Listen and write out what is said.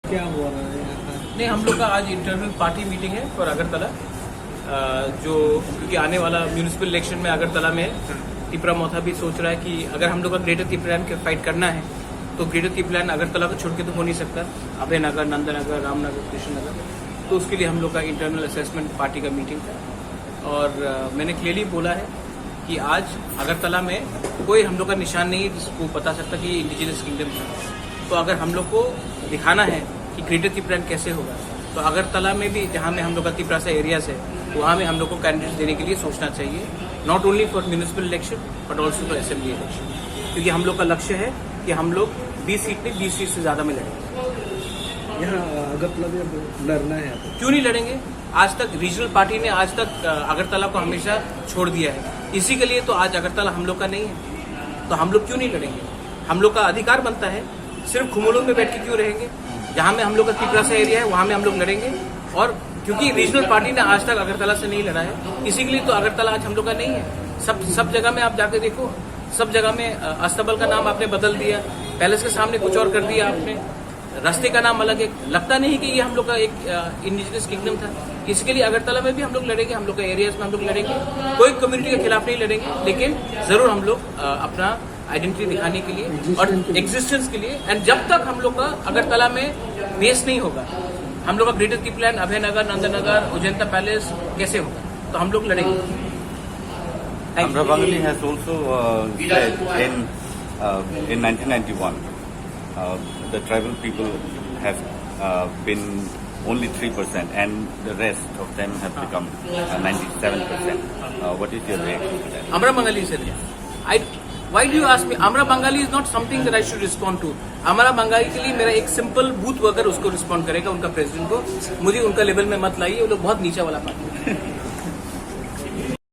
क्या हो रहा है यहाँ? नहीं, हम लोग का आज इंटरनल पार्टी मीटिंग है फॉर अगरतला, जो क्योंकि आने वाला म्यूनिसिपल इलेक्शन में अगरतला में तिपरा मोथा भी सोच रहा है कि अगर हम लोग का ग्रेटर तिपरान के फाइट करना है तो ग्रेटर तिपरान अगरतला को छोड़ के तो हो नहीं सकता। अभय नगर, नंदनगर, रामनगर, कृष्णनगर, तो उसके लिए हम लोग का इंटरनल असेसमेंट पार्टी का मीटिंग था और मैंने क्लियरली बोला है कि आज अगरतला में कोई हम लोग का निशान नहीं है जिसको बता सकता कि ये इंडिजिनस किंगडम है। तो अगर हम लोग को दिखाना है कि ग्रेटर तिपरान कैसे होगा तो अगरतला में भी जहाँ में हम लोग का तिपरा सा एरियाज है वहाँ में हम लोग को कैंडिडेट देने के लिए सोचना चाहिए, not only for municipal election but also for assembly election, क्योंकि हम लोग का लक्ष्य है कि हम लोग 20 सीट में 20 सीट से ज़्यादा में लड़ेंगे। यहाँ अगरतला में लड़ना है आपको? क्यों नहीं लड़ेंगे? आज तक रीजनल पार्टी ने आज तक अगरतला को हमेशा छोड़ दिया है, इसी के लिए तो आज अगरतला हम लोग का नहीं है, तो हम लोग क्यों नहीं लड़ेंगे? हम लोग का अधिकार बनता है, सिर्फ खुमोलों में बैठ के क्यों रहेंगे? जहाँ में हम लोग का तिपरा सा एरिया है वहाँ में हम लोग लड़ेंगे। और क्योंकि रीजनल पार्टी ने आज तक अगरतला से नहीं लड़ा है, इसी के लिए तो अगरतला आज हम लोग का नहीं है। सब जगह में आप जाके देखो, सब जगह में अस्तबल का नाम आपने बदल दिया, पैलेस के सामने कुछ और कर दिया आपने, रास्ते का नाम अलग है। लगता नहीं कि ये हम लोग का एक इंडिजिनस किंगडम था। इसके लिए अगरतला में भी हम लोग लड़ेंगे, हम लोग के एरियाज में हम लोग लड़ेंगे, कोई कम्युनिटी के खिलाफ नहीं लड़ेंगे, लेकिन जरूर हम लोग अपना आइडेंटिटी दिखाने के लिए और एग्जिस्टेंस के लिए। एंड जब तक हम लोग का अगरतला में बेस नहीं होगा, हम लोग का ग्रेटर तिपरान, अभय नगर, नंदनगर, अजंता पैलेस कैसे होगा? तो हम लोग लड़ेंगे। Amra Bangali has also said in 1991 the tribal people have been only 3% and the rest of them have become 97%. What is your reaction to that? Amra Bangali said, why do you ask me? Amra Bangali is not something that I should respond to. Amra Bangali के लिए मेरा एक simple booth worker उसको respond करेगा, उनका president को। मुझे उनका लेवल में मत लाइए, वो लोग बहुत नीचा वाला पार्टी है।